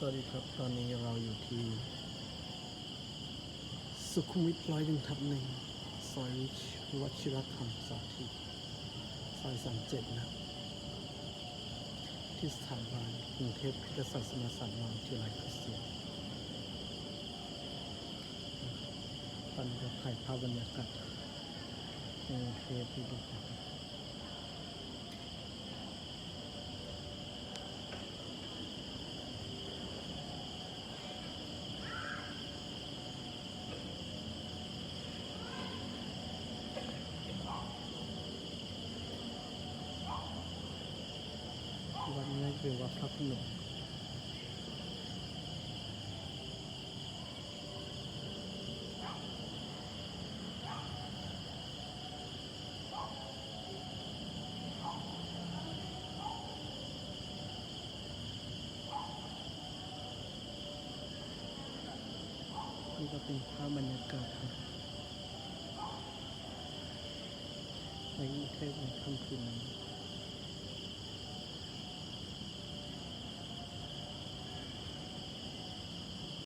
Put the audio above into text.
สวัสดีครับตอนนี้เราอยู่ที่สุขุมวิท101/1ซอยวชิรธรรมสาธิตซอย37นะที่สถาบันกรุงเทพคริสตศาสนศาสตร์มหาวิทยาลัยคริสเตียนตอนนี้เราถ่ายภาพบรรยากาศในกรุงเทพให้ดูกันวัดนี้คือวัดพระขนงนี่ก็เป็นภาพบรรยากาศครับในกรุงเทพในค่ำคืนนี้